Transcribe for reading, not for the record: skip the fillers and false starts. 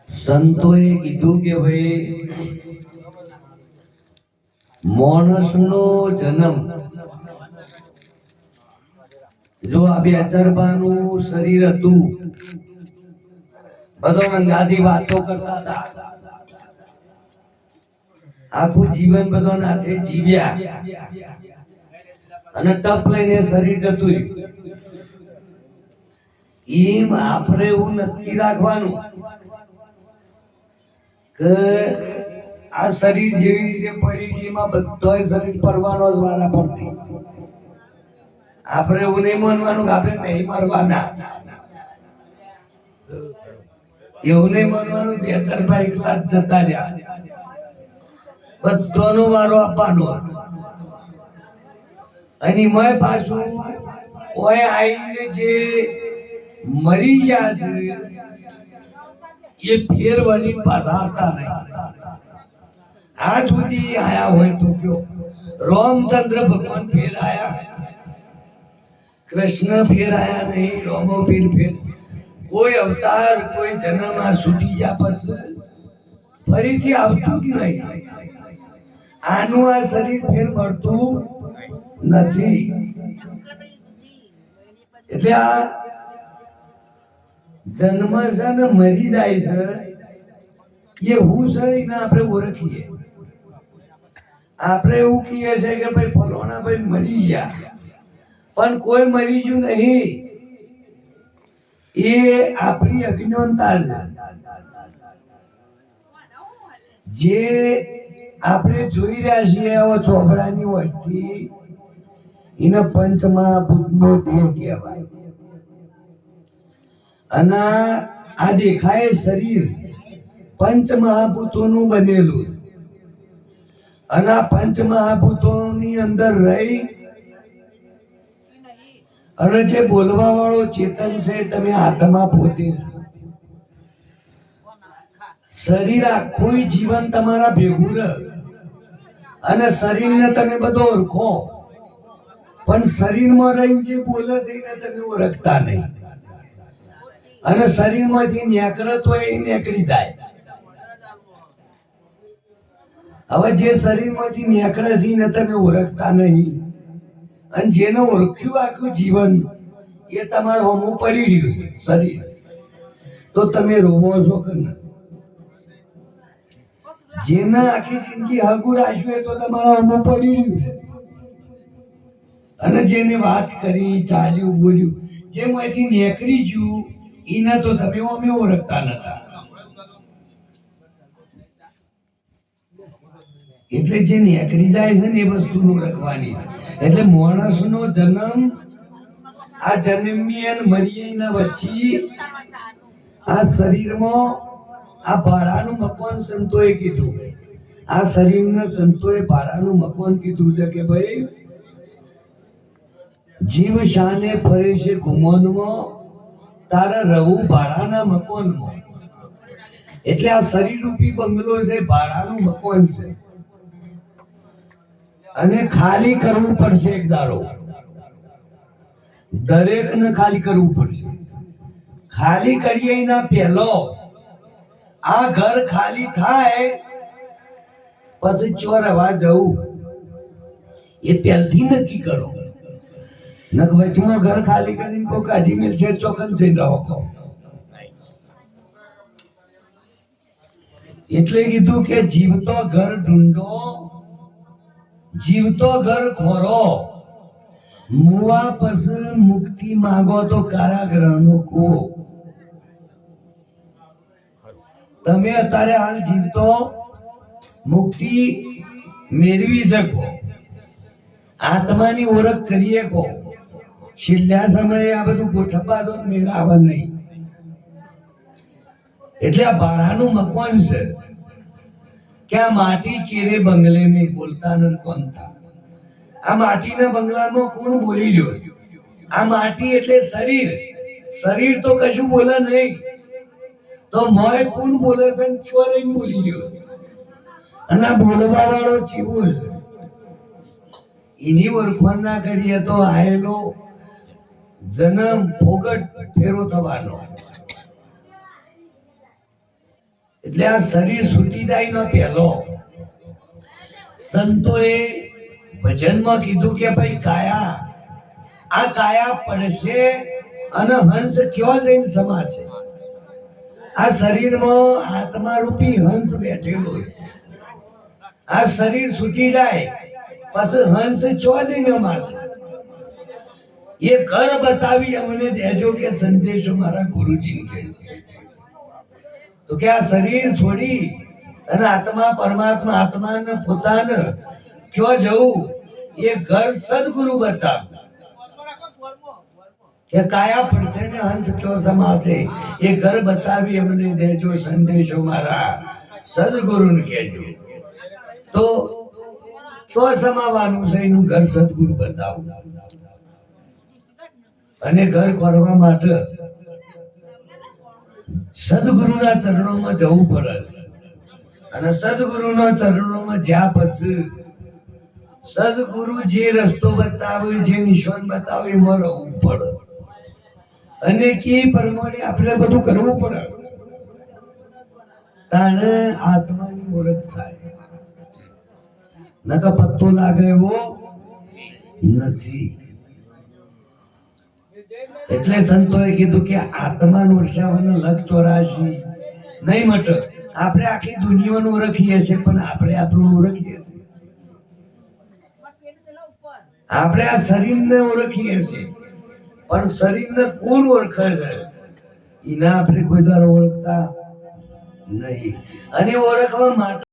સંતોએ કીધું કે ભાઈ માણસનો જન્મ જો આ 2012 નું શરીર હતું, બધો મંગાથી વાતો કરતા હતા, આખું જીવન બધો નાથે જીવ્યા અને ટપ લઈને શરીર જતું રહ્યું. એમ આપણે એવું નક્કી રાખવાનું કે આ શરીર જેવી રીતે પડી એમાં બધો શરીર પરવાનો જ વારા પડતી. આપણે એવું નહીં માનવાનું કે આપણે નહીં મરવાના, એવું નહીં માનવાનું 2-4 એકલા જ જતા રહ્યા, બધાનો વારો આપવાનો. અને મેં પાછું ઓય આવીને જે મરી ગયા છે એ ફેર વળી પાછા આવતા નહીં. આજ સુધી આયા હોય તો કયો રામચંદ્ર ભગવાન ફેર આયા, કૃષ્ણ ફેર આયા નહીં, રામો પીર ફેર કોઈ અવતાર કોઈ જન્મ આ સુધી જા પછી ફરીથી આવતું જ નહીં. આનું આ શરીર ફેર મળતું નથી. એટલે આ જન્મ છે ને મરી જાય છે એ હું છે એને આપણે ઓળખીએ. આપણે એવું કહીએ છીએ કે ભાઈ ફલાણા ભાઈ મરી ગયા, પણ કોઈ મરી ગયું નહીં. એ આપણી અજ્ઞાનતા છે. જે આપણે જોઈ રહ્યા છીએ એવો ચોપડાની વચથી એને પંચમહાભૂતનો દેહ કહેવાય. અને આ દેખાય શરીર પંચમહાભૂતોનું બનેલું, અને આ પંચમહાભૂતોની અંદર રહી અને જે બોલવા વાળો ચેતન છે તમે આત્મા પોતે છો. શરીર આખું જીવન તમારા ભેગું રહે અને શરીરને તમે બધો ઓળખો, પણ શરીરમાં રહીને જે બોલે છે એને તમે ઓળખતા નહીં. અને શરીરમાંથી નીકળતો હોય એ નીકળી જાય. હવે જે શરીરમાંથી નીકળે છે એને તમે ઓળખતા નહીં, અને જેને ઓળખ્યું આખું જીવન એ તમારું હોમું પડી રહ્યું છે શરીર, તો તમે રોવો છો કે ના? જેને આખી જિંદગી હગું રાખ્યું તો તમારા હોમું પડી રહ્યું છે. અને જેને વાત કરી, ચાલ્યું, બોલ્યું, જેમાંથી નીકળી ગયું એના તો તમે અમે ઓળખતા નતા. એટલે જે નીકળી જાય છે ને એ વસ્તુ ઓળખવાની. એટલે માણસનો જન્મ આ જન્મી અને મરીના વચ્ચે આ શરીરમાં આ ભાડાનું મકાન સંતોએ કીધું. આ શરીરના સંતોએ ભાડાનું મકાન કીધું છે કે ભાઈ જીવ શાને ફરે છે ગુમાનમાં, તારે રહું ભાડાના મકાનમાં. એટલે આ શરીર રૂપી બંગલો છે ભાડાનું મકાન છે, અને ખાલી કરવું પડશે એક દાડો. દરેકને ખાલી કરવું પડશે. ખાલી કરીએ એના પહેલો આ ઘર ખાલી થાય પછી ચોર હવા જવું એ પહેલથી નક્કી કરો. નક વચમાં ઘર ખાલી કરીને કોઈ કાઢી મેલ છે ચોકન જઈને રહો. એટલે કીધું કે જીવતો ઘર ઢૂંઢો, જીવતો ઘર ખોરો, મુવા પછી મુક્તિ માંગો તો કારાગૃહનો કો. તમે અત્યારે હાલ જીવતો મુક્તિ મેળવી શકો, આત્માની ઓળખ કરી શકો. છેલ્લા સમયે આ બધું ગોઠવવા દો, મેળાવા નહીં. એટલે આ ભાડાનું મકાન છે કે આ માટી કેરે બંગલે મેં બોલતા ન કોણ થા. આ માટીના બંગલામાં કોણ બોલી રહ્યો? આ માટી એટલે શરીર. શરીર તો કશું બોલે નહીં, તો મોય કોણ બોલે છે? ચોરે બોલી રહ્યો. અને આ બોલવા વાળો ચીવો છે, એની ઓળખાણ ના કરીએ તો આયેલો જન્મ ફોગટ ફેરો થવાનો. એટલે આ શરીર છૂટી જાય નો પહેલો સંતોએ ભજનમાં કીધું કે ભાઈ આ કાયા પડશે અને હંસ ક્યાં જઈને સમાશે. આ શરીરમાં આત્મા રૂપી હંસ બેઠેલો હોય. આ શરીર છૂટી જાય પછી હંસ ક્યાં જઈને માશે. એ ઘર બતાવી અમને દેજો કે સંદેશો મારા ગુરુજીને કહ્યું તો કે આ શરીર છોડી અને આત્મા પરમાત્મા આત્માને પોતાને ક્યાં જવું એ ઘર સદગુરુ બતાવ કે કાયા પડશે ને હંસ ક્યાં સમાશે એ ઘર બતાવી અમને દેજો સંદેશો મારા સદગુરુને કહેજો. તો ક્યાં સમાવાનું છે એનું ઘર સદગુરુ બતાવું. અને ઘર કરવા માટે સદગુરુના ચરણોમાં જવું પડે અને સદગુરુના ચરણોમાં જ્યાં પછી સદગુરુ જે રસ્તો બતાવે જે નિશાન બતાવે એમાં રહેવું પડે અને કે પ્રમાણે આપણે બધું કરવું પડે. તાણે આત્માની ઓળખ થાય. નકર પત્તો લાગે એવો નથી. એટલે સંતોએ કીધું કે આત્મા ઓળખાવાનો લખ 84 નહીં મટે. આપણે આખી દુનિયાને ઓળખીએ છીએ પણ આપણે આપણું ઓળખીએ છીએ. આપણે આ શરીરને ઓળખીએ છીએ પણ શરીરને કોણ ઓળખે છે એના આપણે કોઈ દર ઓળખતા નહીં. અને ઓળખવા માટે